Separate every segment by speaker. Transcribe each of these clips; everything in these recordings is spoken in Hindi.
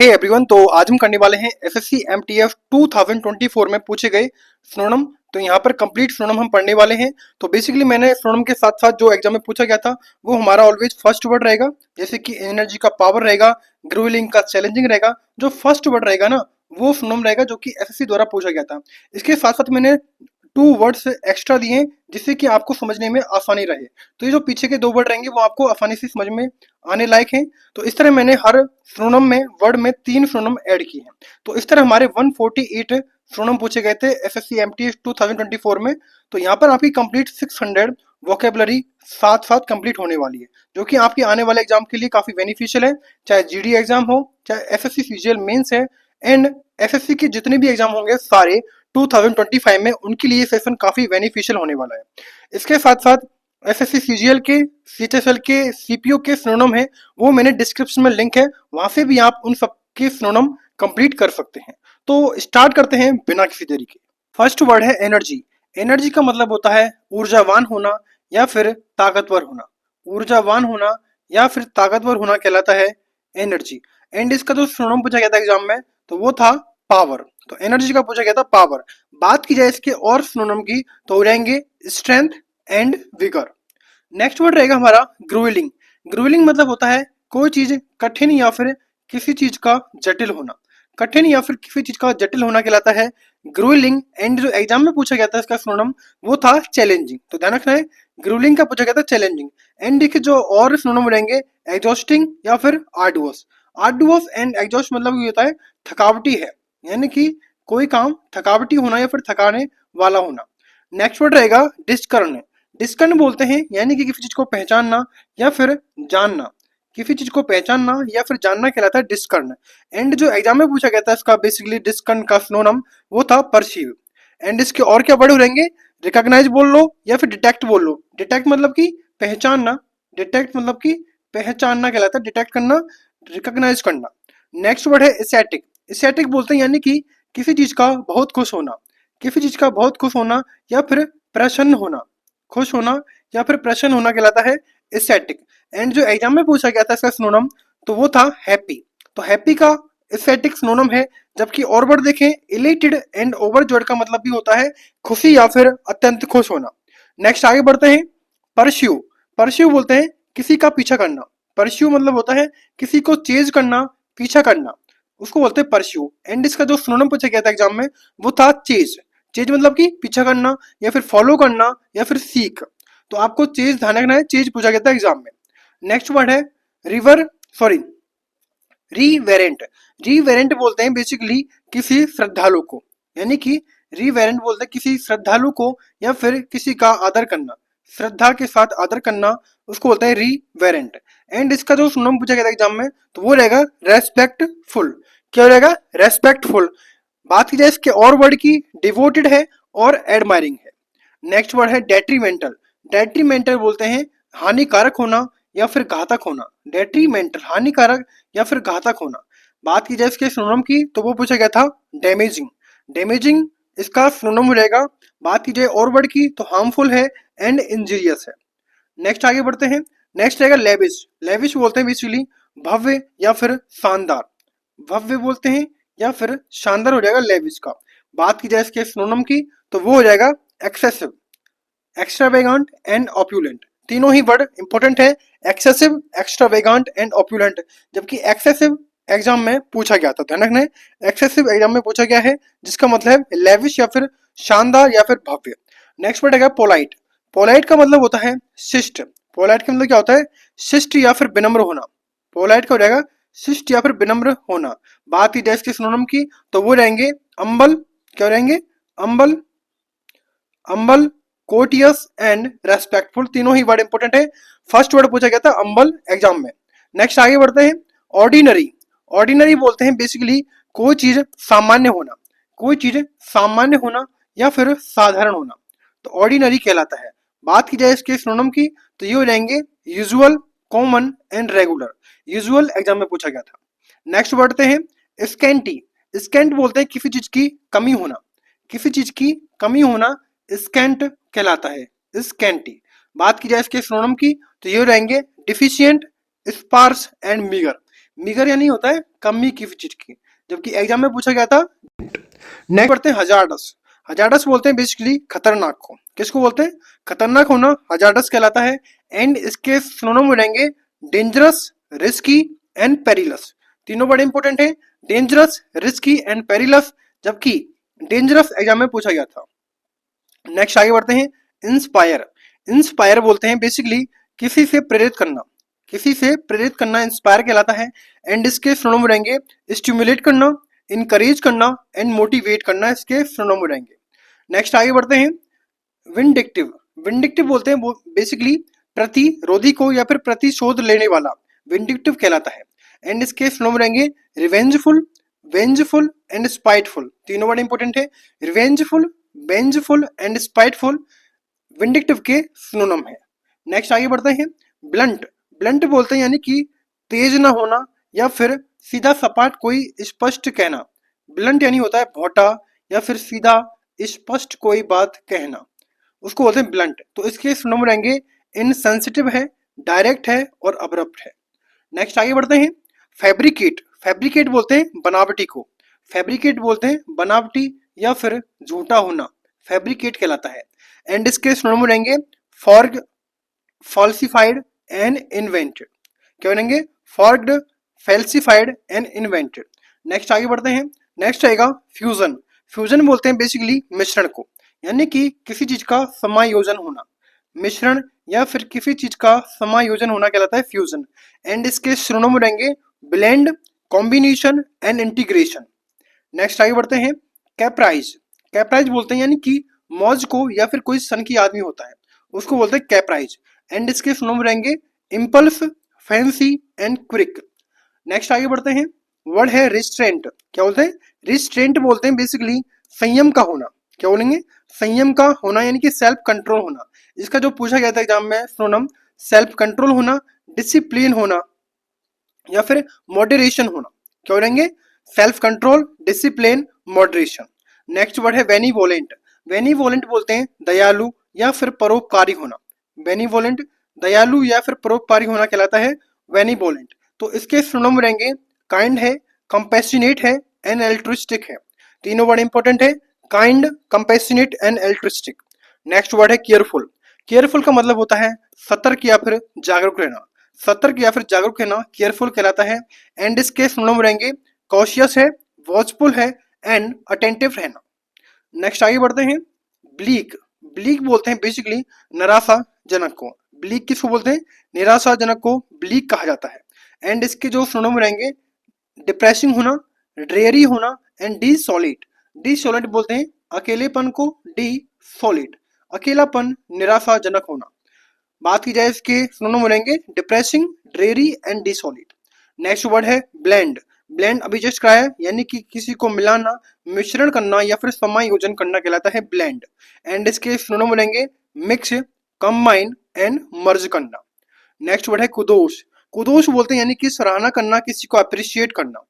Speaker 1: हे एवरीवन, तो आज हम करने वाले हैं एसएससी एमटीएफ 2024 में पूछे गए सिनोनिम। तो यहाँ पर कंप्लीट सिनोनिम हम पढ़ने वाले हैं। तो बेसिकली मैंने सिनोनिम के साथ साथ जो एग्जाम में पूछा गया था वो हमारा ऑलवेज फर्स्ट वर्ड रहेगा, जैसे कि एनर्जी का पावर रहेगा, ग्रोइलिंग का चैलेंजिंग रहेगा। जो फर्स्ट वर्ड रहेगा ना वो सिनोनिम रहेगा जो कि एसएससी द्वारा पूछा गया था। इसके साथ साथ मैंने 2 वर्ड्स एक्स्ट्रा दिए हैं जिससे कि आपको समझने में आसानी रहे। तो ये जो पीछे के 2 वर्ड रहेंगे वो आपको आसानी से समझ में आने लायक हैं। तो इस तरह मैंने हर सिनोनिम में वर्ड में 3 सिनोनिम ऐड किए हैं। तो इस तरह हमारे 148 सिनोनिम पूछे गए थे एसएससी एमटीएस 2024 में। तो यहाँ पर आपकी कंप्लीट 600 वोकेबलरी साथ साथ कंप्लीट होने वाली है, जो कि आपके आने वाले एग्जाम के लिए काफी बेनिफिशियल है। चाहे जीडी एग्जाम हो, चाहे एसएससी सीजीएल मेंस है, एंड एसएससी के जितने भी एग्जाम होंगे सारे 2025 में, उनके लिए सेशन काफी बेनिफिशियल होने वाला है। इसके साथ साथ एसएससी सीजीएल के, सीएचएसएल के, सीपीओ के सिनोनिम है वो मैंने डिस्क्रिप्शन में लिंक है, वहां से भी आप उन सब के सिनोनिम कंप्लीट कर सकते हैं। तो स्टार्ट करते हैं बिना किसी देरी के। फर्स्ट वर्ड है एनर्जी। एनर्जी का मतलब होता है ऊर्जावान होना या फिर ताकतवर होना। ऊर्जावान होना या फिर ताकतवर होना कहलाता है एनर्जी। एंड इसका जो सिनोनिम पूछा गया था एग्जाम में तो वो था पावर। तो एनर्जी का पूछा गया था पावर। बात की जाए इसके और सिनोनिम की तो हो जाएंगे strength and vigour. Next word रहेगा हमारा ग्रोइलिंग। ग्रोइलिंग मतलब होता है कोई चीज कठिन या फिर किसी चीज का जटिल होना। कठिन या फिर किसी चीज का जटिल होना कहलाता है ग्रोइलिंग। एंड जो एग्जाम में पूछा गया था इसका सिनोनिम वो था चैलेंजिंग। तो ध्यान रखना है, ग्रोइलिंग का पूछा गया था चैलेंजिंग। एंड देखिए जो और सिनोनिम रहेंगे एग्जॉस्टिंग या फिर आर्डुअस। आर्डुअस एंड एग्जॉस्ट मतलब ये होता है थकावटी है, यानी कि कोई काम थकावटी होना या फिर थकाने वाला होना। नेक्स्ट वर्ड रहेगा डिस्कर्ण। डिस्कर्ण बोलते हैं यानी कि किसी चीज को पहचानना या फिर जानना। किसी चीज को पहचानना या फिर जानना कहलाता है डिस्कर्ण। एंड जो एग्जाम में पूछा गया था इसका बेसिकली डिस्कर्ण का सिनोनिम वो था परसीव। एंड इसके और क्या वर्ड रहेंगे, रिकॉग्नाइज बोल लो या फिर डिटेक्ट बोल लो। डिटेक्ट मतलब कि पहचानना, डिटेक्ट मतलब कि पहचानना कहलाता है, डिटेक्ट करना, रिकॉग्नाइज करना। नेक्स्ट वर्ड है एस्थेटिक। एस्थेटिक बोलते हैं यानी कि किसी चीज का बहुत खुश होना। किसी चीज का बहुत खुश होना या फिर प्रसन्न होना। खुश होना या फिर प्रसन्न होना कहलाता है एस्थेटिक। एंड जो एग्जाम में पूछा गया था इसका सिनोनिम तो वो था हैप्पी। तो हैप्पी का एस्थेटिक सिनोनिम है। जबकि और वर्ड देखें इलेटेड एंड ओवरजॉयड का मतलब भी होता है खुशी या फिर अत्यंत खुश होना। नेक्स्ट आगे बढ़ते हैं, परस्यू। परस्यू बोलते हैं किसी का पीछा करना। परस्यू मतलब होता है किसी को चेज करना, पीछा करना, उसको बोलते हैं परस्यू। एंड इसका जो सिनोनिम पूछा गया था एग्जाम में वो था चेज। चेज मतलब कि पीछा करना या फिर फॉलो करना या फिर सीख। तो आपको चेज ध्यान रखना है, चेज पूछा गया था एग्जाम में। नेक्स्ट वर्ड है रिवर, सॉरी रीवेरेंट। रीवेरेंट बोलते हैं बेसिकली किसी श्रद्धालु को, यानी कि रीवेरेंट बोलते हैं किसी श्रद्धालु को या फिर किसी का आदर करना, श्रद्धा के साथ आदर करना, उसको बोलते हैं रीवेरेंट। एंड इसका जो सिनोनिम पूछा गया था एग्जाम में तो वो रहेगा रेस्पेक्टफुल। क्या रहेगा, रेस्पेक्टफुल। बात की जाए इसके और वर्ड की, डिवोटेड है और एडमायरिंग है। नेक्स्ट वर्ड है डेट्रीमेंटल। डेट्रीमेंटल बोलते हैं हानिकारक होना या फिर घातक होना। डेट्रीमेंटल हानिकारक या फिर घातक होना। बात की जाए इसके सिनोनिम की तो वो पूछा गया था डैमेजिंग। डैमेजिंग इसका सिनोनिम रहेगा। बात की जाए और वर्ड की तो हार्मफुल है एंड इंजीरियस है। नेक्स्ट आगे बढ़ते हैं, नेक्स्ट रहेगा लेविश। लेविश बोलते हैं बेसिकली भव्य या फिर शानदार। भव्य बोलते हैं या फिर शानदार हो जाएगा लेविश का। बात की जाए इसके सिनोनिम की तो वो हो जाएगा एक्सेसिव, एक्स्ट्रावेगेंट एंड ऑप्यूलेंट। तीनों ही वर्ड इंपॉर्टेंट है, एक्सेसिव, एक्स्ट्रावेगेंट एंड ऑप्यूलेंट। जबकि एक्सेसिव एग्जाम में पूछा गया था, ध्यान रखना है, एक्सेसिव एग्जाम में पूछा गया है जिसका मतलब है लेविश या फिर शानदार या फिर भव्य। नेक्स्ट वर्ड है पोलाइट। पोलाइट का मतलब होता है शिष्ट। पोलाइट का मतलब क्या होता है, शिष्ट या फिर विनम्र होना। पोलाइट का हो जाएगा शिष्ट या फिर विनम्र होना। बात की जाए इसके सिनोनिम की तो वो रहेंगे अम्बल, क्या रहेंगे, अम्बल, अम्बल, कोटियस एंड रेस्पेक्टफुल। तीनों ही वर्ड इंपॉर्टेंट है। फर्स्ट वर्ड पूछा गया था अम्बल एग्जाम में। नेक्स्ट आगे बढ़ते हैं, ऑर्डिनरी। ऑर्डिनरी बोलते हैं बेसिकली कोई चीज सामान्य होना, कोई चीज सामान्य होना या फिर साधारण होना, तो ऑर्डिनरी कहलाता है। बात की जाए इसके सिनोनिम की तो ये हो जाएंगे usual, common and regular. Usual exam में पूछा गया था। नेक्स्ट बढ़ते हैं स्कैंटी। स्कैंट बोलते हैं किसी चीज की कमी होना, किसी चीज की कमी होना स्कैंट कहलाता है, स्कैंटी। बात की जाए इसके सिनोनिम की तो ये रहेंगे deficient, sparse and meagre. Meagre यानी होता है कमी किसी चीज की, जबकि एग्जाम में पूछा गया था। नेक्स्ट पढ़ते हैं हजार्डस। हजार्डस बोलते हैं बेसिकली खतरनाक को। किसको बोलते हैं? खतरनाक होना हजार्डस कहलाता है। एंड इसके सिनोनिम हो जाएंगे डेंजरस, रिस्की एंड पेरिलस। तीनों बड़े इंपॉर्टेंट है, डेंजरस, रिस्की एंड पेरिलस, जबकि डेंजरस एग्जाम में पूछा गया था। नेक्स्ट आगे बढ़ते हैं इंस्पायर। इंस्पायर बोलते हैं बेसिकली किसी से प्रेरित करना, किसी से प्रेरित करना इंस्पायर कहलाता है। एंड इसके सिनोनिम रहेंगे स्टिमुलेट करना, इनकरेज करना एंड मोटिवेट करना, इसके सिनोनिम रहेंगे। नेक्स्ट आगे बढ़ते हैं विंडिक्टिव। विंडिक्टिव बोलते हैं बेसिकली प्रतिरोधी को या फिर प्रतिशोध लेने वाला, विंडिक्टिव कहलाता है। एंड इसके सिनोनिम रहेंगे रिवेंजफुल, वेंजफुल एंड स्पाइटफुल। तीनों बड़े इंपॉर्टेंट है, revengeful, vengeful and spiteful vindictive के सिनोनिम है। नेक्स्ट आगे बढ़ते हैं ब्लंट। ब्लंट बोलते हैं यानी कि तेज ना होना या फिर सीधा सपाट कोई स्पष्ट कहना। ब्लंट यानी होता है भोटा या फिर सीधा स्पष्ट कोई बात कहना, उसको बोलते हैं ब्लंट। तो इसके सिनोनिम रहेंगे इनसेंसिटिव है, डायरेक्ट है और अब्रप्ट है। नेक्स्ट आगे बढ़ते हैं फैब्रिकेट। फैब्रिकेट बोलते हैं बनावटी को, फैब्रिकेट बोलते हैं बनावटी या फिर झूठा होना, फैब्रिकेट कहलाता है। एंड इसके सिनोनिम रहेंगे फॉर्ग, फॉल्सिफाइड एंड इन्वेंटेड। क्या बनेंगे? फॉर्गड, फैल्सिफाइड एंड इन्वेंटेड। नेक्स्ट आगे बढ़ते हैं, नेक्स्ट आएगा फ्यूजन। फ्यूजन बोलते हैं बेसिकली मिश्रण को, यानी कि किसी चीज का समायोजन होना, मिश्रण या फिर किसी चीज का समायोजन होना कहलाता है फ्यूजन। एंड इसके सिनोनिम रहेंगे blend, combination and integration. Next आगे बढ़ते हैं कैप्राइज। कैप्राइज बोलते हैं यानी कि मौज को या फिर कोई सन की आदमी होता है, उसको बोलते हैं कैप्राइज। एंड इसके सिनोनिम रहेंगे impulse, fancy and quick. Next आगे बढ़ते हैं, वर्ड है रिस्ट्रेंट। क्या बोलते हैं? रिस्ट्रेंट बोलते हैं बेसिकली संयम का होना। क्या बोलेंगे? संयम का होना यानी कि सेल्फ कंट्रोल होना। इसका जो पूछा गया था एग्जाम में सिनोनिम सेल्फ कंट्रोल होना, डिसिप्लिन होना या फिर मॉडरेशन होना। क्या बोलेंगे? Self control, discipline, moderation. Next word है बेनीवोलेंट। बेनीवोलेंट बोलते हैं दयालु या फिर परोपकारी होना। बेनीवोलेंट दयालु या फिर परोपकारी होना कहलाता है बेनीवोलेंट। तो इसके सिनोनिम रहेंगे काइंड है, कंपैशनेट है एंड एल्ट्रिस्टिक है। तीनों बड़े इंपॉर्टेंट है, kind, compassionate and altruistic. Next word है केयरफुल। केयरफुल का मतलब होता है सतर्क या फिर जागरूक रहना, सतर्क या फिर जागरूक रहना केयरफुल कहलाता है। एंड इसके सिनोनिम रहेंगे कॉशियस है, वॉचफुल है एंड अटेंटिव रहना। नेक्स्ट आगे बढ़ते हैं ब्लीक। ब्लीक बोलते हैं बेसिकली निराशाजनक को। ब्लीक किसको बोलते हैं? निराशाजनक को ब्लीक कहा जाता है। एंड इसके जो सिनोनिम रहेंगे डिप्रेसिंग होना, ड्रेयरी होना एंड डिसोलेट। डिसोलेट बोलते हैं अकेलेपन को, डिसोलेट अकेलापन, निराशाजनक होना। बात की जाए इसके सिनोनिम रहेंगे depressing, ड्रेयरी and desolate. Next word है ब्लेंड। ब्लेंड अभी जस्ट का है, यानी कि किसी को मिलाना, मिश्रण करना या फिर समायोजन करना कहलाता है ब्लेंड। एंड इसके सिनोनिम रहेंगे मिक्स, कंबाइन एंड मर्ज करना। नेक्स्ट वर्ड है कुदोश। कुदोश बोलते हैं यानी कि सराहना करना, किसी को अप्रिशिएट करना,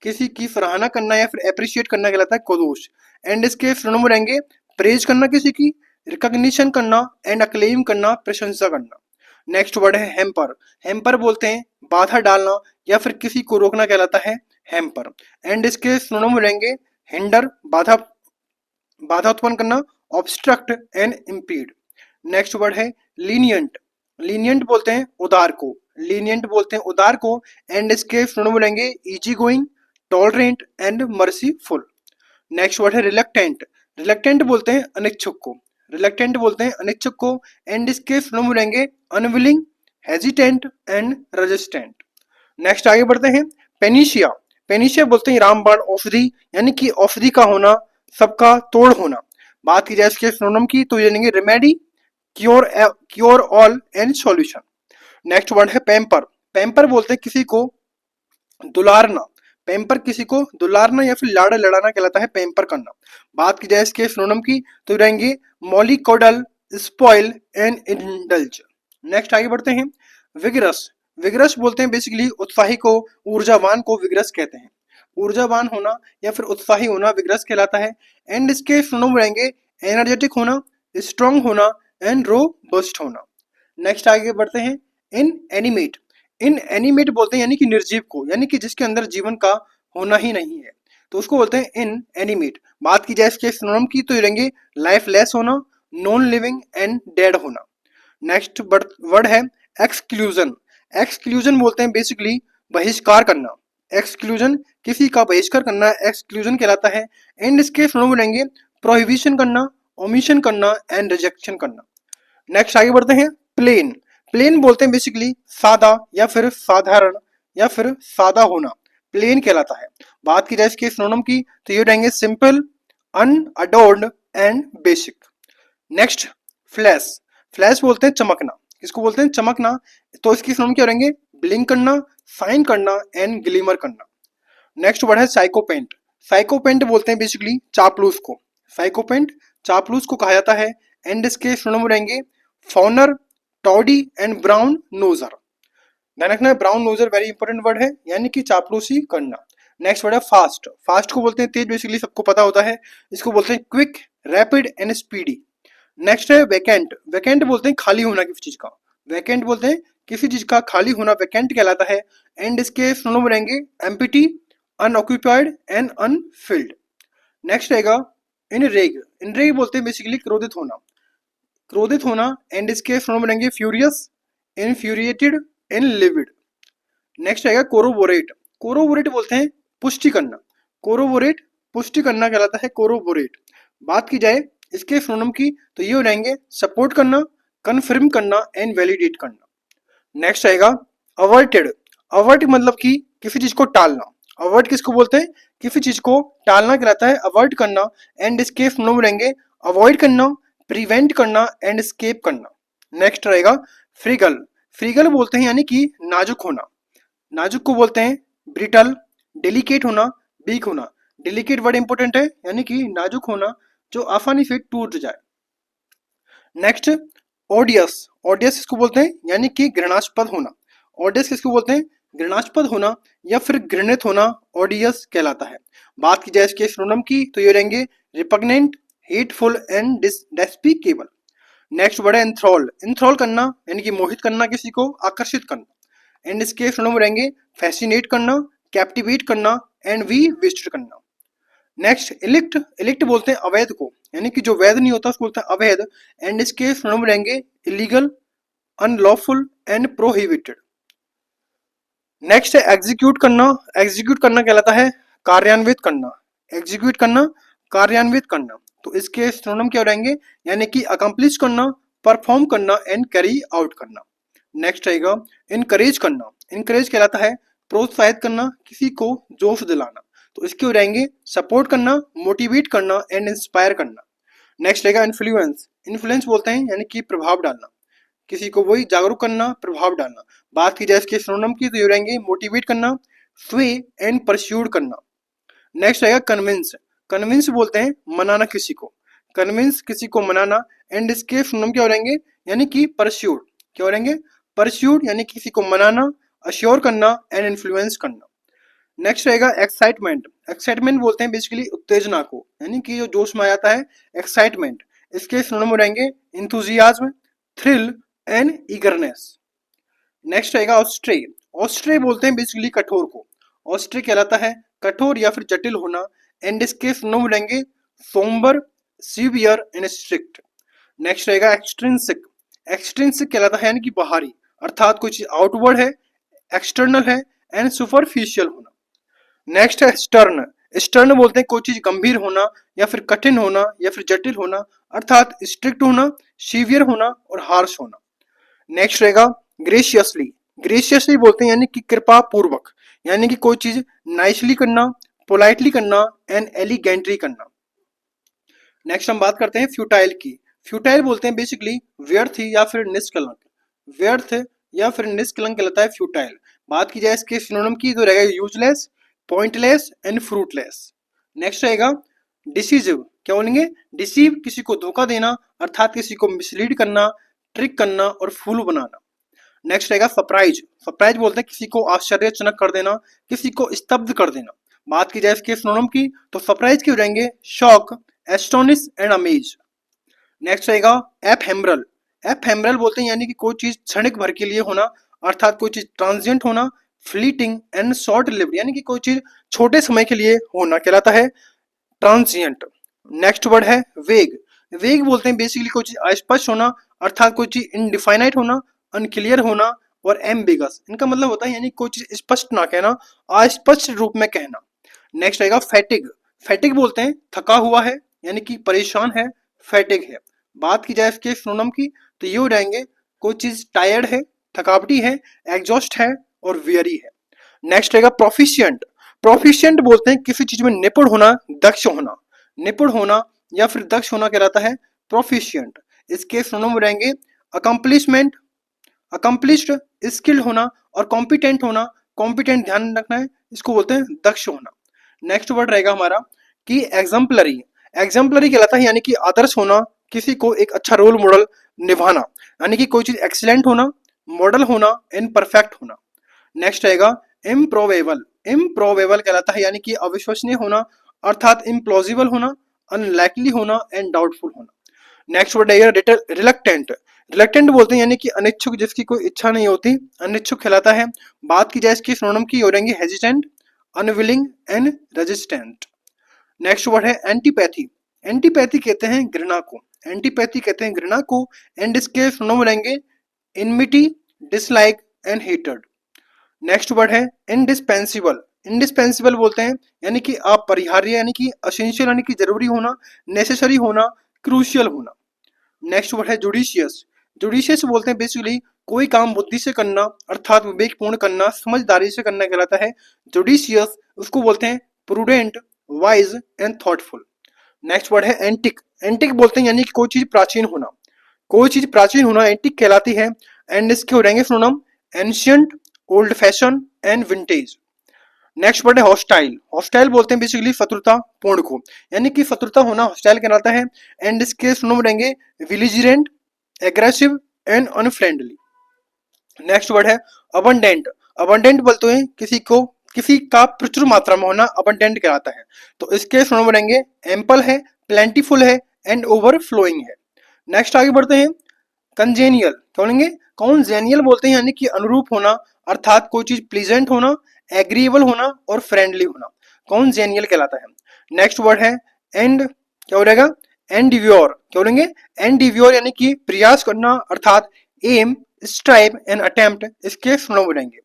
Speaker 1: किसी की सराहना करना या फिर अप्रिशिएट करना कहलाता है कुदोश। एंड इसके सिनोनिम रहेंगे प्रेज करना किसी की, रिकॉग्निशन करना एंड अक्लेम करना, प्रशंसा करना। नेक्स्ट वर्ड है हैम्पर। हैम्पर बोलते हैं बाधा डालना या फिर किसी को रोकना कहलाता है हैम्पर। एंड इसके सिनोनिम रहेंगे हिंडर, बाधा, बाधा उत्पन्न करना, obstruct and impede. Next word है लीनियंट। लीनियंट बोलते हैं उदार को, लीनियंट बोलते हैं उदार को। एंड इसके सिनोनिम रहेंगे easy going, tolerant and merciful. Next word है रिलक्टेंट। रिलक्टेंट बोलते हैं अनिच्छुक को, रिलक्टेंट बोलते हैं अनिच्छुक को। एंड इसके सिनोनिम रहेंगे unwilling, hesitant and resistant. Next आगे बढ़ते हैं पेनिशिया। पेनिशिया बोलते हैं रामबाण औषधि, यानी कि औषधि का होना, सबका तोड़ होना। बात की जाए इसके सिनोनिम की तो ये लेंगे remedy, cure, cure all and solution. Next word है पैम्पर। पैम्पर बोलते हैं किसी को दुलारना, पैम्पर किसी को दुलारना या फिर लाड़ा लड़ाना कहलाता है पैम्पर करना। बात की जाए इसके सिनोनिम की तो रहेंगे मॉलिकोडल, स्पॉइल एंड इंडल्ज। नेक्स्ट आगे बढ़ते हैं विगरस। विगरस बोलते हैं बेसिकली उत्साही को, ऊर्जावान को विगरस कहते हैं। ऊर्जावान होना या फिर उत्साही होना विगरस कहलाता है। एंड इसके सिनोनिम रहेंगे एनर्जेटिक होना, स्ट्रांग होना एंड रोबस्ट होना। नेक्स्ट आगे बढ़ते हैं इन एनिमेट। इनएनिमेट बोलते हैं यानी कि निर्जीव को, यानी कि जिसके अंदर जीवन का होना ही नहीं है, तो उसको बोलते हैं इनएनिमेट। बात की जाए इसके सिनोनिम की तो ये रहेंगे लाइफलेस होना, नॉन लिविंग एंड डेड होना। नेक्स्ट वर्ड है एक्सक्लूजन। एक्सक्लूजन बोलते हैं बेसिकली बहिष्कार करना। एक्सक्लूजन किसी का बहिष्कार करना एक्सक्लूजन कहलाता है। एंड इसके सिनोनिम रहेंगे प्रोहिबिशन करना, ओमिशन करना एंड रिजेक्शन करना। नेक्स्ट आगे बढ़ते हैं प्लेन। प्लेन बोलते हैं बेसिकली सादा या फिर साधारण या फिर सादा होना, प्लेन कहलाता है। बात की जाए इसके सिनोनिम की तो ये रहेंगे simple, unadorned and basic. Next flash. Flash बोलते हैं चमकना, किसको बोलते हैं चमकना, तो इसकी सिनोनिम क्या रहेंगे ब्लिंक करना, साइन करना एंड ग्लिमर करना। नेक्स्ट वर्ड है साइकोपेंट। साइकोपेंट बोलते हैं बेसिकली चापलूस को, साइकोपेंट चापलूस को कहा जाता है। एंड इसके सिनोनिम रहेंगे फॉनर, टॉडी एंड ब्राउन नोजर। ध्यान रखना है ब्राउन नोजर वेरी इंपॉर्टेंट वर्ड है, यानी कि चापलूसी करना। नेक्स्ट वर्ड है फास्ट। फास्ट को बोलते हैं तेज, बेसिकली सबको पता होता है, इसको बोलते हैं quick, rapid and speedy. Next है वैकेंट। वैकेंट बोलते हैं खाली होना किसी चीज का, वैकेंट बोलते हैं किसी चीज का खाली होना वैकेंट कहलाता है। एंड इसके सिनोनिम रहेंगे empty, unoccupied and Anfield. Next रहेगा इनरेग। इनरेग बोलते हैं बेसिकली क्रोधित होना, क्रोधित होना। एंड इसके सिनोनिम रहेंगे फ्यूरियस, इनफ्यूरिएटेड एंड लिविड। नेक्स्ट रहेगा कोरोबोरेट। कोरोबोरेट बोलते हैं पुष्टि करना, कोरोबोरेट पुष्टि करना कहलाता है कोरोबोरेट। बात की जाए इसके सिनोनिम की तो ये हो जाएंगे सपोर्ट करना, कन्फर्म करना एंड वैलिडेट करना। नेक्स्ट आएगा अवर्टेड। अवर्ट मतलब कि किसी चीज को टालना, अवर्ट किसको बोलते हैं किसी चीज को टालना कहलाता है अवर्ट करना। एंड इसके सिनोनिम रहेंगे अवॉइड करना, प्रिवेंट करना एंड एस्केप करना। नेक्स्ट रहेगा फ्रीगल। फ्रीगल बोलते हैं यानी कि नाजुक होना, नाजुक को बोलते हैं ब्रिटल, डेलिकेट होना, वीक होना। डेलिकेट वर्ड इंपॉर्टेंट है, यानी कि नाजुक होना जो आसानी से टूट जाए। नेक्स्ट ओडियस। ओडियस किसको बोलते हैं यानी कि घृणास्पद होना, ओडियस किसको बोलते हैं घृणास्पद होना या फिर घृणित होना, ओडियस कहलाता है। बात की जाए इसके सिनोनिम की तो ये रहेंगे repugnant, hateful and despicable. Next word है एंथ्रॉल। एंथ्रॉल करना यानी कि मोहित करना, किसी को आकर्षित करना। एंड इसके सिनोनिम रहेंगे फैसिनेट करना, कैप्टिवेट करना एंड वी विजिट करना। Next illicit. इलिक्ट बोलते हैं अवैध को, यानी कि जो वैध नहीं होता उसको बोलते हैं अवैध। एंड इसके सिनोनिम रहेंगे illegal, unlawful and prohibited. Next है एग्जीक्यूट करना। एग्जीक्यूट करना कहलाता है कार्यान्वित करना, एग्जीक्यूट करना कार्यान्वित करना। तो इसके सिनोनिम क्या रहेंगे यानी कि अकम्प्लिश करना, परफॉर्म करना एंड कैरी आउट करना। नेक्स्ट रहेगा इनकरेज करना। इनकरेज कहलाता है प्रोत्साहित करना, किसी को जोश दिलाना। तो इसके हो रहेंगे सपोर्ट करना, मोटिवेट करना एंड इंस्पायर करना। नेक्स्ट रहेगा इन्फ्लुएंस। इन्फ्लुएंस बोलते हैं यानी कि प्रभाव डालना, किसी को वही जागरूक करना, प्रभाव डालना। बात की जाए इसके सिनोनिम की तो ये रहेंगे मोटिवेट करना, स्वे एंड परस्यूड करना। नेक्स्ट रहेगा कन्विंस। कन्विंस बोलते हैं मनाना किसी को, कन्विंस किसी को मनाना। एंड इसके सिनोनिम क्या हो रहेंगे यानी कि परस्यूड, क्या हो रहेंगे परस्यूड यानी किसी को मनाना, अश्योर करना एंड इन्फ्लुएंस करना। नेक्स्ट रहेगा एक्साइटमेंट। एक्साइटमेंट बोलते हैं बेसिकली उत्तेजना को, यानी कि जो जोश में आ जाता है एक्साइटमेंट। इसके सिनोनिम रहेंगे enthusiasm, thrill and eagerness. Next रहेगा ऑस्ट्रे। ऑस्ट्रे बोलते हैं बेसिकली कठोर को, ऑस्ट्रे कहलाता है कठोर या फिर जटिल होना। एंड इसके सिनोनिम रहेंगे sombre, severe and strict. Next रहेगा एक्सट्रिंसिक। एक्सट्रिंसिक कहलाता है यानी कि बाहरी, अर्थात कोई चीज आउटवर्ड है, एक्सटर्नल है एंड सुपरफिशियल होना। नेक्स्ट है स्टर्न। स्टर्न बोलते हैं कोई चीज गंभीर होना या फिर कठिन होना या फिर जटिल होना, अर्थात स्ट्रिक्ट होना, सीवियर होना और हार्श होना। नेक्स्ट रहेगा ग्रेशियसली। ग्रेशियसली बोलते हैं यानी कि कृपा पूर्वक, यानी कि कोई चीज नाइसली करना, पोलाइटली करना एंड एलिगेंटली करना। नेक्स्ट हम बात करते हैं फ्यूटाइल की। फ्यूटाइल बोलते हैं बेसिकली व्यर्थ या फिर निष्कलंक, व्यर्थ या फिर निष्कलंक कहलाता है फ्यूटाइल। बात की जाए इसके सिनोनिम की तो रहेगा useless, pointless and fruitless. Next रहेगा डिसीजिव। क्या बोलेंगे डिसीव, किसी को धोखा देना, अर्थात किसी को मिसलीड करना, ट्रिक करना और फूल बनाना। नेक्स्ट रहेगा सरप्राइज। सरप्राइज बोलते हैं किसी को आश्चर्यजनक कर देना, किसी को स्तब्ध कर देना। बात की जाए इसके सिनोनिम की तो सरप्राइज के हो जाएंगे shock, astonish and amaze. Next रहेगा एफहेमरल। एफहेमरल बोलते हैं यानी कि कोई चीज क्षणिक भर के लिए होना, अर्थात कोई चीज ट्रांजिएंट होना, फ्लीटिंग एंड शॉर्ट लिव्ड यानी कि कोई चीज छोटे समय के लिए होना कहलाता है ट्रांजिएंट। नेक्स्ट वर्ड है वेग। वेग बोलते हैं बेसिकली कोई चीज अस्पष्ट होना, अर्थात कोई चीज इनडिफाइनाइट होना, अनक्लियर होना, और एम्बिगस इनका मतलब होता है यानी कोई चीज स्पष्ट ना कहना, अस्पष्ट रूप में कहना। नेक्स्ट आएगा फैटिग। फैटिग बोलते हैं थका हुआ है यानी कि परेशान है, फैटिग है। बात की जाए इसके सिनोनिम की तो ये हो जाएंगे कोई चीज टायर्ड है, थकावटी है, एग्जॉस्ट है और वियरी है। नेक्स्ट रहेगा प्रोफिशिएंट। प्रोफिशिएंट बोलते हैं किसी चीज में निपुण होना, दक्ष होना। निपुण होना या फिर दक्ष होना कहलाता है प्रोफिशिएंट। इसके सिनोनिम रहेंगे अकम्पलिशमेंट, अकम्पलिश्ड, स्किल्ड होना, और कॉम्पिटेंट होना। कॉम्पिटेंट ध्यान रखना है, इसको बोलते हैं दक्ष होना। नेक्स्ट वर्ड रहेगा हमारा कि एग्जाम्पलरी। एग्जाम्पलरी कहलाता है यानी कि आदर्श होना, किसी को एक अच्छा रोल मॉडल निभाना, यानी कि कोई चीज एक्सीलेंट होना, मॉडल होना एंड परफेक्ट होना। नेक्स्ट रहेगा इम्प्रोबेबल। इम्प्रोबेबल कहलाता है यानी कि अविश्वसनीय होना, अर्थात इम्प्लॉजिबल होना, अनलाइकली होना एंड डाउटफुल होना। नेक्स्ट वर्ड है रिलक्टेंट। रिलक्टेंट बोलते हैं यानी कि अनिच्छुक, जिसकी कोई इच्छा नहीं होती, अनिच्छुक कहलाता है। बात की जाए इसकी सिनोनिम की हो जाएंगे hesitant, unwilling and resistant. Next word है एंटीपैथी। एंटीपैथी कहते हैं घृणा को, एंटीपैथी कहते हैं घृणा को, एंड इसके सिनोनिम रहेंगे enmity, dislike and hated. Next word है इंडिस्पेंसिबल। इंडिस्पेंसिबल बोलते हैं यानी कि अपरिहार्य, यानी कि असेंशियल यानी कि जरूरी होना, नेसेसरी होना, क्रूशियल होना। नेक्स्ट वर्ड है जुडिशियस। जुडिशियस बोलते हैं बेसिकली कोई काम बुद्धि से करना, अर्थात विवेकपूर्ण करना, समझदारी से करना कहलाता है जुडिशियस। उसको बोलते हैं prudent, wise and thoughtful. Next word है एंटिक। एंटिक बोलते हैं यानी कि कोई चीज प्राचीन होना, कोई चीज प्राचीन होना एंटिक कहलाती है। एंड इसके हो जाएंगे synonym ancient, old fashion and vintage. Next word है हॉस्टाइल। हॉस्टाइल बोलते हैं बेसिकली शत्रुता पूर्ण को, यानी कि शत्रुता होना हॉस्टाइल कहलाता है। एंड इसके सिनोनिम रहेंगे vigilant, aggressive and unfriendly. Next word है अबंडेंट। अबंडेंट बोलते हैं किसी का प्रचुर मात्रा में होना अबंडेंट कहलाता है। तो इसके सिनोनिम रहेंगे एम्पल है, प्लेंटीफुल है एंड ओवरफ्लोइंग है। नेक्स्ट आगे बढ़ते हैं कंजेनियल। क्या बोलेंगे कॉन्जेनियल बोलते हैं यानी कि अनुरूप होना, अर्थात कोई चीज प्लीजेंट होना, एग्रीएबल होना और फ्रेंडली होना, कॉन्जेनियल कहलाता है। नेक्स्ट वर्ड है एंड। क्या हो जाएगा एंडिव्योर। क्या बोलेंगे एंडिव्योर यानी कि प्रयास करना, अर्थात एम, स्ट्राइव एंड अटेम्प्ट, इसके सिनोनिम रहेंगे।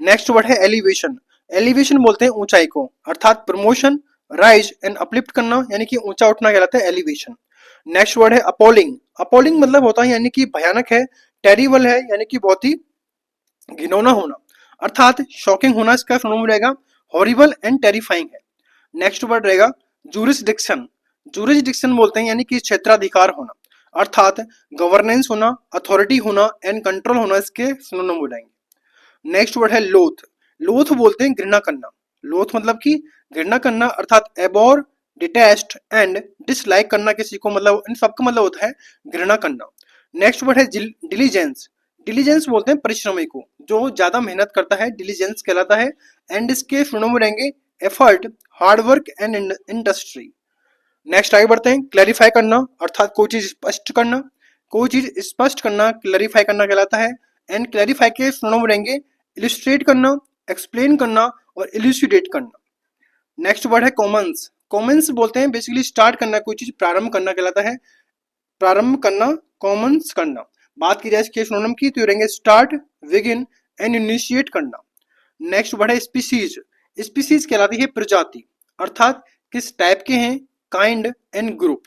Speaker 1: नेक्स्ट वर्ड है एलिवेशन। एलिवेशन बोलते हैं ऊंचाई को, अर्थात प्रमोशन, राइज एंड अपलिफ्ट करना, यानी कि ऊंचा उठना कहलाता है एलिवेशन। नेक्स्ट वर्ड है अपोलिंग। अपोलिंग मतलब होता है यानी कि भयानक है, टेरिबल है यानी कि बहुत ही घिनौना होना, अर्थात शॉकिंग होना। इसका सिनोनिम रहेगा हॉरिबल एंड टेरिफाइंग है। नेक्स्ट वर्ड रहेगा जूरिसडिक्शन। जूरिसडिक्शन बोलते हैं यानी कि क्षेत्राधिकार होना, अर्थात गवर्नेंस होना, अथॉरिटी होना एंड कंट्रोल होना, इसके सिनोनिम हो जाएंगे। नेक्स्ट वर्ड है लोथ। लोथ बोलते हैं घृणा करना। लोथ मतलब कि घृणा करना, अर्थात एबोर, डिटेस्ट एंड डिसलाइक करना किसी को, मतलब इन सबका मतलब होता है घृणा करना। नेक्स्ट वर्ड है डिलीजेंस। डिलीजेंस बोलते हैं परिश्रमी को, जो ज्यादा मेहनत करता है डिलीजेंस कहलाता है। एंड इसके सिनोनिम रहेंगे effort, hard work and industry. Next आगे बढ़ते हैं क्लैरिफाई करना, अर्थात कोई चीज स्पष्ट करना, कोई चीज स्पष्ट करना क्लैरिफाई करना कहलाता है। एंड क्लैरिफाई के सिनोनिम रहेंगे इलिस्ट्रेट करना, एक्सप्लेन करना और इल्यूसिडेट करना। नेक्स्ट वर्ड है कॉमन्स। कॉमन्स बोलते हैं बेसिकली स्टार्ट करना, कोई चीज प्रारंभ करना कहलाता है, प्रारंभ करना, कॉमन्स करना। बात की जाए इसके सिनोनिम की तो रहेंगे स्टार्ट, बिगिन एंड इनिशिएट करना। नेक्स्ट वर्ड है स्पीसीज। स्पीसीज कहलाती है प्रजाति, अर्थात किस टाइप के हैं, kind and group.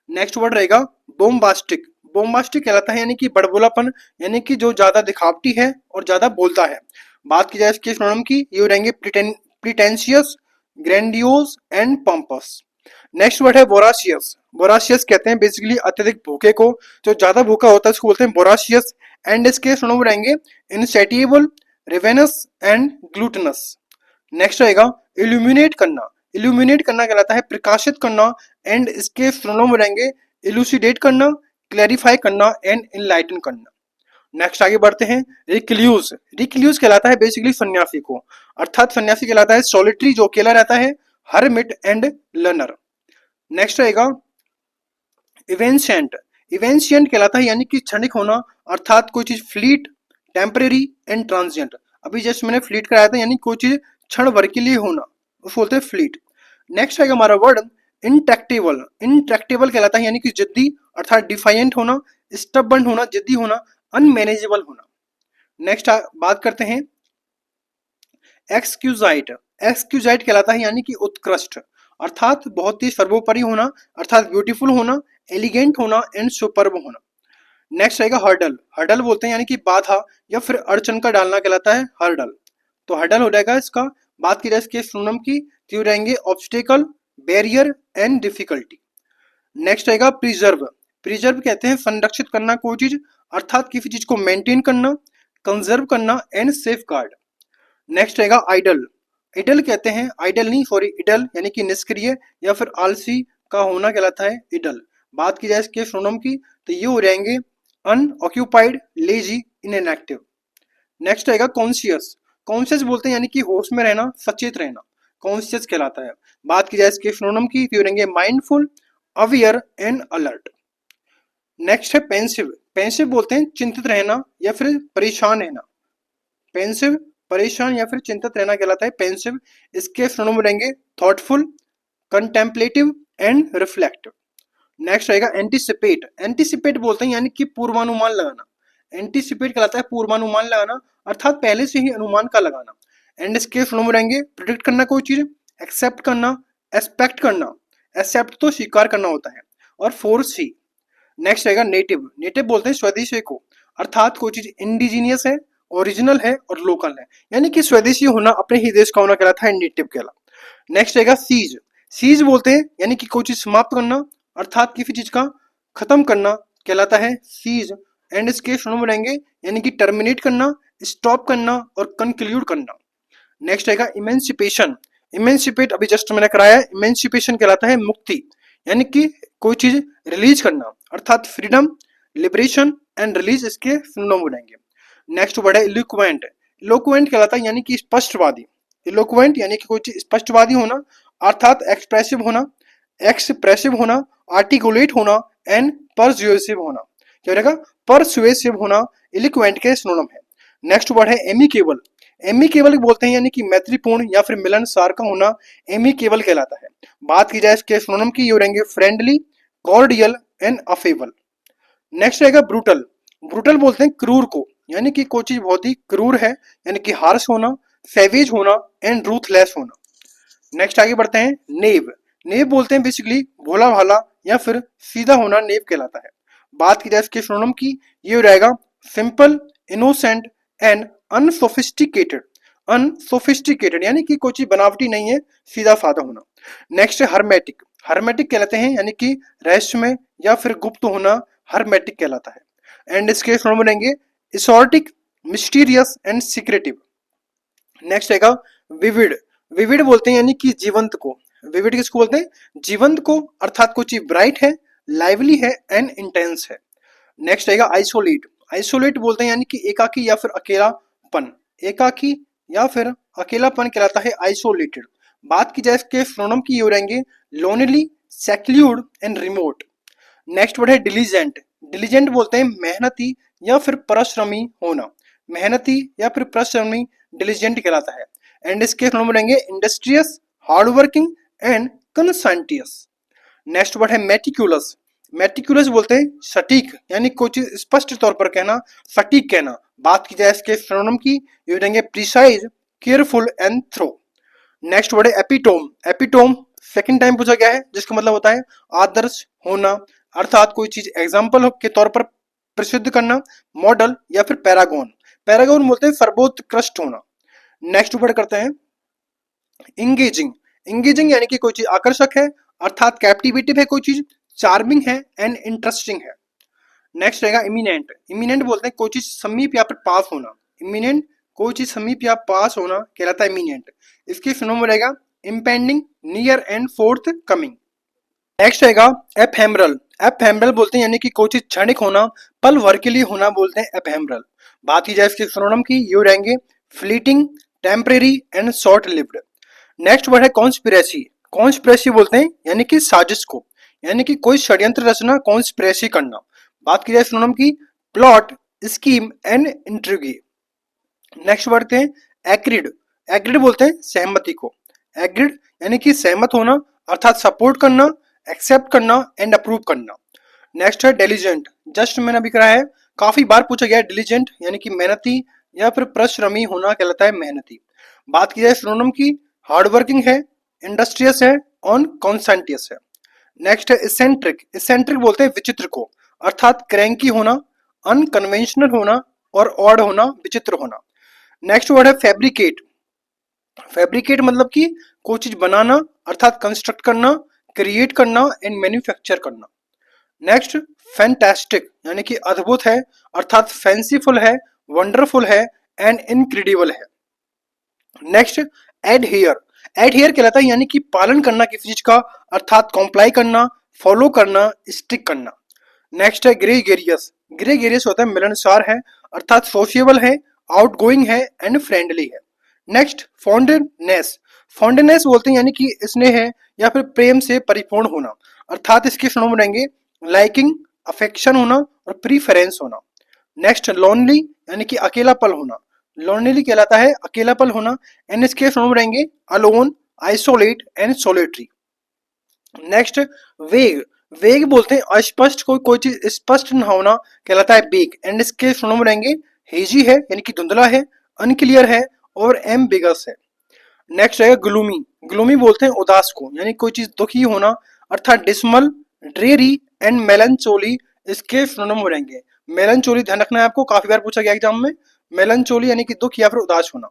Speaker 1: Next word रहेगा बोम्बास्टिक। बोम्बास्टिक कहलाता है यानी कि बड़बोलापन, यानी कि जो ज्यादा दिखावटी है और ज्यादा बोलता है। बात की जाए इसके सिनोनिम की ये रहेंगे pretentious, grandiose and pampas. Next word है बोराशियस। बोराशियस कहते हैं बेसिकली अत्यधिक भूखे को, जो ज्यादा भूखा होता है उसको बोलते हैं बोराशियस। एंड इसके सिनोनिम रहेंगे इनसैटिएबल, रेवेनस एंड ग्लूटनस। नेक्स्ट रहेगा इल्यूमिनेट करना। इल्यूमिनेट करना कहलाता है प्रकाशित करना। एंड इसके सिनोनिम रहेंगे इलूसिडेट करना, क्लैरिफाई करना एंड इनलाइटन करना। नेक्स्ट आगे बढ़ते हैं रिक्ल्यूज। रिक्ल्यूज कहलाता है बेसिकली सन्यासी को, अर्थात सन्यासी कहलाता है सॉलिटरी, जो अकेला रहता है, हरमिट एंड लर्नर। नेक्स्ट रहेगा इवेंशिएंट। इवेंशिएंट कहलाता है यानी कि क्षणिक होना, अर्थात कोई चीज फ्लीट, टेम्परेरी एंड ट्रांजिएंट। अभी जस्ट मैंने फ्लीट कराया था, यानी कोई चीज क्षण भर के लिए होना, उसको बोलते हैं फ्लीट। नेक्स्ट है हमारा वर्ड इंट्रैक्टेबल। इंट्रैक्टेबल कहलाता है यानी कि जिद्दी, अर्थात डिफाइंट होना, स्टबर्न होना, जिद्दी होना, अनमैनेजेबल होना। नेक्स्ट बात करते हैं एक्सक्यूजाइट। एक्सक्यूजाइट कहलाता है यानी कि उत्कृष्ट, अर्थात बहुत ही सर्वोपरि होना, अर्थात ब्यूटीफुल होना, एलिगेंट होना एंड सुपर्ब होना। नेक्स्ट रहेगा हर्डल। हर्डल बोलते हैं यानी कि बाधा या फिर अड़चन का डालना कहलाता है हर्डल, तो हर्डल हो जाएगा इसका। बात की जाए इसके सिनोनिम की तो रहेंगे obstacle, barrier and difficulty. Next रहेगा प्रिजर्व। प्रिजर्व कहते हैं संरक्षित करना कोई चीज, अर्थात किसी चीज को मेंटेन करना, कंजर्व करना एंड सेफ गार्ड। नेक्स्ट रहेगा आइडल। इडल कहते हैं, आइडल नहीं सॉरी, इडल यानी कि निष्क्रिय या फिर आलसी का होना कहलाता है इडल। बात की जाए इसके सिनोनिम की तो ये हो जाएंगे अनऑक्यूपाइड, लेजी, इनएक्टिव। नेक्स्ट रहेगा कॉन्शियस। कॉन्शियस बोलते हैं यानी कि होश में रहना, सचेत रहना, कॉन्शियस कहलाता है। बात की जाए इसके सिनोनिम की तो रहेंगे mindful, aware and alert. Next है पेंसिव। पेंसिव बोलते हैं चिंतित रहना या फिर परेशान रहना, पेंसिव परेशान या फिर चिंतित रहना कहलाता है पेंसिव। इसके सिनोनिम रहेंगे thoughtful, contemplative and reflective. Next रहेगा एंटीसिपेट। एंटीसिपेट बोलते हैं यानी कि पूर्वानुमान लगाना, एंटीसिपेट कहलाता है पूर्वानुमान लगाना, अर्थात पहले से ही अनुमान का लगाना। एंड इसके सिनोनिम रहेंगे प्रिडिक्ट करना कोई चीज, एक्सेप्ट करना, एक्सपेक्ट करना, एक्सेप्ट तो स्वीकार करना होता है, और फोरसी। नेक्स्ट रहेगा नेटिव। नेटिव बोलते हैं स्वदेशी को, अर्थात कोई चीज इंडिजीनियस है, ओरिजिनल है और लोकल है, यानी कि स्वदेशी होना, अपने ही देश का होना कहलाता है नेटिव कहला। नेक्स्ट रहेगा सीज। सीज बोलते हैं यानी कि कोई चीज समाप्त करना, अर्थात किसी चीज का खत्म करना कहलाता है सीज। एंड इसके सिनोनिम रहेंगे यानी कि टर्मिनेट करना, स्टॉप करना और कंक्लूड करना। नेक्स्ट रहेगा इमेंसिपेशन। इमेंसिपेट अभी जस्ट मैंने कराया है, इमेंसिपेशन कहलाता है मुक्ति, यानी कि कोई चीज रिलीज करना, अर्थात फ्रीडम, लिबरेशन एंड रिलीज इसके सिनोनिम बनेंगे। नेक्स्ट वर्ड है इलोक्वेंट। इलोक्वेंट कहलाता है यानी कि स्पष्टवादी, इलोक्वेंट यानी कि कोई चीज स्पष्टवादी होना, अर्थात एक्सप्रेसिव होना, एक्सप्रेसिव होना, आर्टिकुलेट होना एंड परसुएसिव होना। क्या रहेगा? परसुएसिव होना इलोक्वेंट के सिनोनिम है। नेक्स्ट वर्ड है एमिकेबल। एमिकेबल बोलते हैं यानी कि मैत्रीपूर्ण या फिर मिलनसार का होना एमिकेबल कहलाता है। बात की जाए इसके सिनोनिम की, ये रहेंगे friendly, cordial and affable. Next रहेगा ब्रूटल। ब्रूटल बोलते हैं क्रूर को, यानी कि कोई चीज बहुत ही क्रूर है, यानी कि हार्श होना, सेवेज होना एंड रूथलेस होना। नेक्स्ट आगे बढ़ते हैं नेव। नेव बोलते हैं बेसिकली भोला भाला या फिर सीधा होना नेव कहलाता है। बात की जाए इसके सिनोनिम की, ये हो जाएगा simple, innocent and unsophisticated. Unsophisticated यानी कि कोई चीज बनावटी नहीं है, सीधा साधा होना। नेक्स्ट है हर्मेटिक। हर्मेटिक कहलाते हैं यानी कि रहस्यमय या फिर गुप्त होना हर्मेटिक कहलाता है। एंड इसके सिनोनिम बनेंगे इसोर्टिक, मिस्टीरियस एंड सीक्रेटिव। नेक्स्ट रहेगा विविड। विविड बोलते हैं यानी कि जीवंत को, विविड किसको बोलते हैं? जीवंत को, अर्थात कोई चीज ब्राइट है, लाइवली है एंड इंटेंस है। नेक्स्ट रहेगा आइसोलेट। आइसोलेट बोलते हैं यानी कि एकाकी या फिर अकेलापन, एकाकी या फिर अकेलापन कहलाता है आइसोलेटेड। बात की जाए इसके सिनोनिम की, ये रहेंगे lonely, secluded and remote. Next word है डिलीजेंट। डिलीजेंट बोलते हैं मेहनती या फिर परिश्रमी होना, मेहनती या फिर परिश्रमी डिलीजेंट कहलाता है। एंड इसके सिनोनिम रहेंगे industrious, hardworking and conscientious. Next word है मेटिकुलस। मेटिकुलस बोलते हैं सटीक, यानी कोई चीज स्पष्ट तौर पर कहना, सटीक कहना। बात की जाए इसके सिनोनिम की, ये रहेंगे precise, careful and thorough. Next word है एपिटोम। एपिटोम सेकंड टाइम पूछा गया है, जिसका मतलब होता है आदर्श होना, अर्थात कोई चीज एग्जाम्पल के तौर पर प्रसिद्ध करना, मॉडल या फिर पैरागोन। पैरागोन बोलते हैं सर्वोत्कृष्ट होना। नेक्स्ट वर्ड करते हैं इंगेजिंग। इंगेजिंग यानी कि कोई चीज आकर्षक है, अर्थात कैप्टिवेटिव है, कोई चीज चार्मिंग है एंड इंटरेस्टिंग है। नेक्स्ट रहेगा इमिनेंट। इमिनेंट बोलते हैं कोई चीज समीप या फिर पास होना, इमिनेंट कोई चीज समीप या पास होना कहलाता है इमिनेंट। इसके सिनोनिम रहेगा impending, near and fourth coming. Next रहेगा एफेमरल। एफेमरल बोलते हैं यानी कि कोई चीज क्षणिक होना, पल भर के लिए होना बोलते हैं एफेमरल। बात की जाए इसके सिनोनिम की, ये रहेंगे fleeting, temporary and short lived. Next word है कॉन्स्पिरेसी। कॉन्स्पिरेसी बोलते हैं यानी कि साजिश को, यानी कि कोई षड्यंत्र रचना, कॉन्स्पिरेसी करना। बात की जाए सिनोनिम की, प्लॉट, स्कीम एंड इंट्रिगी। नेक्स्ट बढ़ते हैं एग्रीड। एग्रीड बोलते हैं सहमति को। एग्रीड यानी कि सहमत होना, अर्थात सपोर्ट करना, एक्सेप्ट करना एंड अप्रूव करना। नेक्स्ट है डिलीजेंट। जस्ट मैंने अभी कराया है, काफी बार पूछा गया है। डिलीजेंट यानी कि मेहनती या फिर परिश्रमी होना कहलाता है मेहनती। बात की जाए सिनोनिम की, हार्ड वर्किंग है, इंडस्ट्रियस है, ऑन कॉन्सेंटियस है। नेक्स्ट है इसेंट्रिक। इसेंट्रिक बोलते हैं विचित्र को, अर्थात क्रैंकी होना, अनकन्वेंशनल होना और ऑड होना, विचित्र होना। नेक्स्ट वर्ड है फैब्रिकेट। फैब्रिकेट मतलब कि कोई चीज बनाना, अर्थात कंस्ट्रक्ट करना, क्रिएट करना एंड मैन्युफैक्चर करना। नेक्स्ट फैंटास्टिक यानी कि अद्भुत है, अर्थात फैंसीफुल है, वंडरफुल है एंड इनक्रेडिबल है। Next adhere. एडहियर कहलाता है यानी कि पालन करना किसी चीज का, अर्थात कॉम्प्लाई करना, फॉलो करना, स्टिक करना। नेक्स्ट है ग्रेगेरियस। ग्रेगेरियस होता है मिलनसार है, अर्थात सोशिएबल है, आउटगोइंग है एंड फ्रेंडली है। Next fondness. फॉन्डनेस बोलते हैं यानी कि स्नेह है या फिर प्रेम से परिपूर्ण होना, अर्थात इसके सुनो रहेंगे लाइकिंग, अफेक्शन होना और प्रीफरेंस होना। नेक्स्ट लोनली यानी कि अकेलापन होना। लोनली कहलाता है अकेलापन होना एंड इसके सुनो रहेंगे alone, isolate and solitary. Next वेग। वेग बोलते हैं अस्पष्ट, कोई चीज स्पष्ट न होना कहलाता है वेग एंड इसके सुनो रहेंगे हेजी है यानी कि धुंधला है, अनक्लियर है और एम्बिगस है। नेक्स्ट है ग्लूमी। ग्लूमी बोलते हैं उदास को, यानी कोई चीज दुखी होना, अर्थात डिसमल, ड्रेरी एंड मेलनचोली इसके सिनोनिम हो रहेंगे। मेलनचोली ध्यान रखना है आपको, काफी बार पूछा गया एग्जाम में। मेलनचोली यानी कि दुख या फिर उदास होना।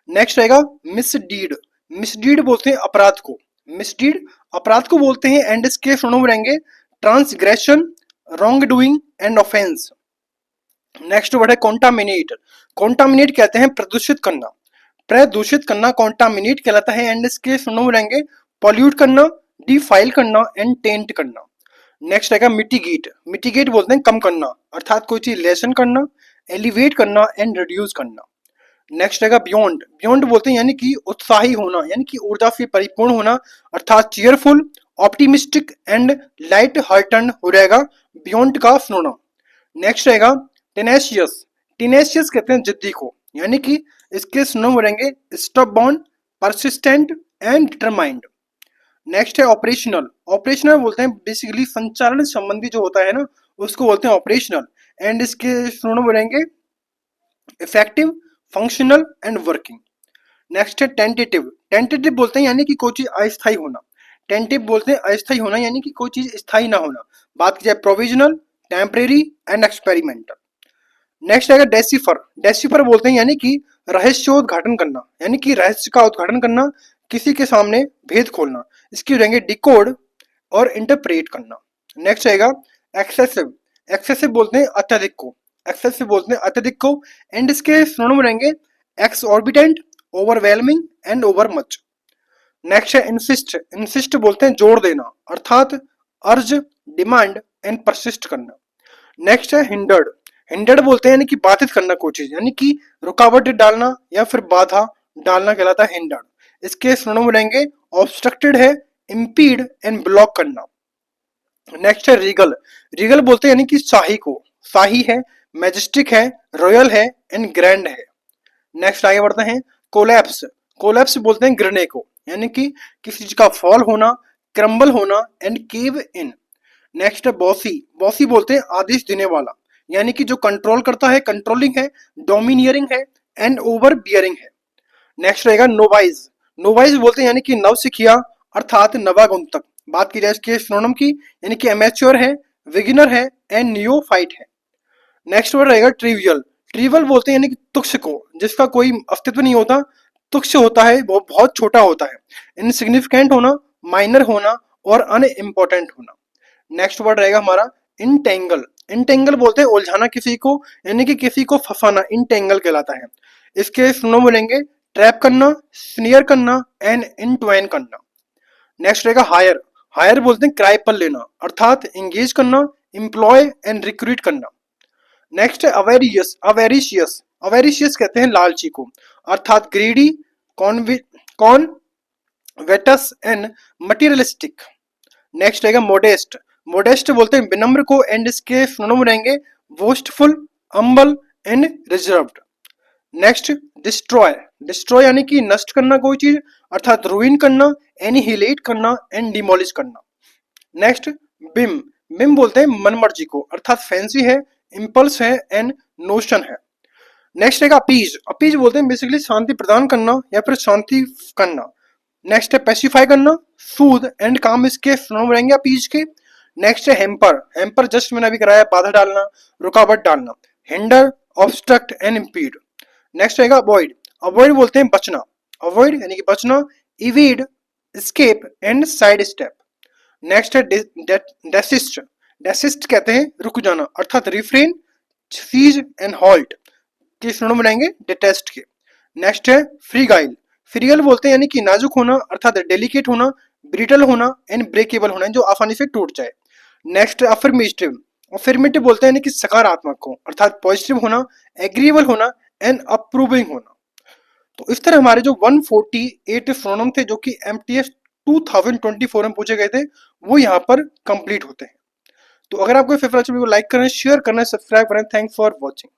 Speaker 1: नेक्स्ट रहेगा मिसडीड। मिसडीड बोलते हैं अपराध को। मिसडीड अपराध को बोलते हैं एंड इसके सिनोनिम रहेंगे transgression, wrong doing and offence. Next word है कॉन्टामिनेट। कॉन्टामिनेट कहते हैं प्रदूषित करना। प्रदूषित करना कॉन्टामिनेट कहलाता है एंड इसके सुनो रहेंगे पॉल्यूट करना, डिफाइल करना एंड टेंट करना। नेक्स्ट रहेगा मिटिगेट। मिटिगेट बोलते हैं कम करना, अर्थात कोई चीज लेसन करना, एलिवेट करना एंड रिड्यूस करना। नेक्स्ट रहेगा बियॉन्ड। बियॉन्ड बोलते हैं यानी कि उत्साही होना, यानी कि ऊर्जा से परिपूर्ण होना, अर्थात cheerful, optimistic and light Horton हो रहेगा बियॉन्ड का सिनोनिम। नेक्स्ट रहेगा टेनेशियस। टेनेशियस कहते हैं जिद्दी को, यानी कि इसके सिनोनिम रहेंगे स्टबबॉर्न, परसिस्टेंट एंड डिटरमाइंड। नेक्स्ट है ऑपरेशनल। ऑपरेशनल बोलते हैं बेसिकली संचालन संबंधी जो होता है ना, उसको बोलते हैं ऑपरेशनल एंड इसके सिनोनिम रहेंगे effective, functional and working. Next है टेंटेटिव। टेंटेटिव बोलते हैं यानी कि कोई चीज अस्थायी होना। टेंटिव बोलते हैं अस्थायी होना यानी कि कोई चीज स्थायी ना होना। बात की जाए provisional, temporary and experimental. Next आएगा डेसिफर। डेसिफर बोलते हैं यानी कि रहस्योद्घाटन करना, यानी कि रहस्य का उद्घाटन करना, किसी के सामने भेद खोलना। इसकी रहेंगे डिकोड और इंटरप्रेट करना। नेक्स्ट आएगा एक्सेसिव। एक्सेसिव बोलते हैं अत्यधिक को। एक्सेसिव बोलते हैं अत्यधिक को एंड इसके सिनोनिम रहेंगे exorbitant, overwhelming and over much. Next है इंसिस्ट। इंसिस्ट बोलते हैं जोर देना, अर्थात अर्ज, डिमांड एंड परसिस्ट करना। नेक्स्ट है हिंडर्ड। हिंडर्ड बोलते हैं यानी कि बाधित करना कोई चीज, यानी कि रुकावट डालना या फिर बाधा डालना कहलाता है हिंडर्ड। इसके सिनोनिम रहेंगे ऑब्स्ट्रक्टेड है, इम्पीड एंड ब्लॉक करना। नेक्स्ट है रीगल। रीगल बोलते हैं यानी कि शाही को, शाही है, मैजेस्टिक है, रॉयल है एंड ग्रैंड है। नेक्स्ट आगे बढ़ते हैं कोलैप्स। कोलैप्स बोलते हैं गिरने को, यानी कि किसी चीज का फॉल होना, क्रम्बल होना एंड केव इन। नेक्स्ट है बॉसी। बॉसी बोलते हैं आदेश देने वाला, यानी कि जो कंट्रोल करता है, कंट्रोलिंग है, डोमिनियरिंग है एंड ओवर बियरिंग है। नेक्स्ट रहेगा नोवाइज। नोवाइज बोलते हैं यानी कि नव सिखिया, अर्थात नवागंतक। बात की जाए इसके सिनोनिम की, यानी कि एमेच्योर है, बिगिनर है एंड नियोफाइट है। नेक्स्ट वर्ड रहेगा ट्रिवियल। ट्रिवियल बोलते हैं यानी कि तुच्छ को, जिसका कोई अस्तित्व नहीं होता, तुच्छ होता है, वो बहुत छोटा होता है। इनसिग्निफिकेंट होना, माइनर होना और अनइम्पोर्टेंट होना। नेक्स्ट वर्ड रहेगा हमारा इंटेंगल। इंटेंगल बोलते हैं उलझाना किसी को, यानी कि किसी को फंसाना, इंटेंगल कहलाता है। इसके सिनोनिम मिलेंगे ट्रैप करना, स्नियर करना एंड इंट्वाइन करना। नेक्स्ट रहेगा हायर। हायर बोलते हैं किराए पर लेना, अर्थात एंगेज करना, एम्प्लॉय एंड रिक्रूट करना। नेक्स्ट है अवेरियस। अवेरिशियस। अवेरिशियस कहते हैं लालची को, अर्थात greedy, covetous and materialistic. Next रहेगा मोडेस्ट। मोडेस्ट बोलते हैं विनम्र को एंड इसके सिनोनिम रहेंगे boastful, humble and reserved. Next destroy, destroy यानी कि नष्ट करना कोई चीज, अर्थात रूइन करना, एनिहिलेट करना एंड डिमोलिश करना। नेक्स्ट बिम, बिम बोलते हैं मनमर्जी को, अर्थात फैंसी है, इम्पल्स है एंड नोशन है। नेक्स्ट है अपीज, अपीज बोलते हैं बेसिकली शांति प्रदान करना या फिर शांति करना। नेक्स्ट है पेसिफाई करना, सूद एंड काम इसके सिनोनिम रहेंगे अपीज के। नेक्स्ट है हेम्पर, हेम्पर जस्ट मैंने अभी कराया बाधा डालना, रुकावट डालना। Hinder, obstruct and impede. Next रहेगा अवॉइड, अवॉइड बोलते हैं बचना, अवॉइड यानी कि बचना, evade, escape and sidestep. Next है डेसिस्ट, डेसिस्ट कहते हैं रुक जाना, अर्थात रिफ्रेन, सीज एंड हॉल्ट के सिनोनिम बनाएंगे डिटेस्ट के। नेक्स्ट है फ्रीगाइल, फ्रीगाइल बोलते हैं यानी कि नाजुक होना, अर्थात डेलिकेट होना, ब्रिटल होना एंड ब्रेकेबल होना, जो आसानी से टूट जाए। नेक्स्ट अफर्मेटिव, अफर्मेटिव बोलते हैं यानी कि सकारात्मक हो, अर्थात पॉजिटिव होना, एग्रीएबल होना एंड अप्रूविंग होना। तो इस तरह हमारे जो 148 सिनोनिम थे जो कि एमटीएस 2024 में पूछे गए थे, वो यहाँ पर कंप्लीट होते हैं। तो अगर आपको फेवरेट वीडियो को लाइक करें, शेयर करें, सब्सक्राइब करें। Thanks for watching.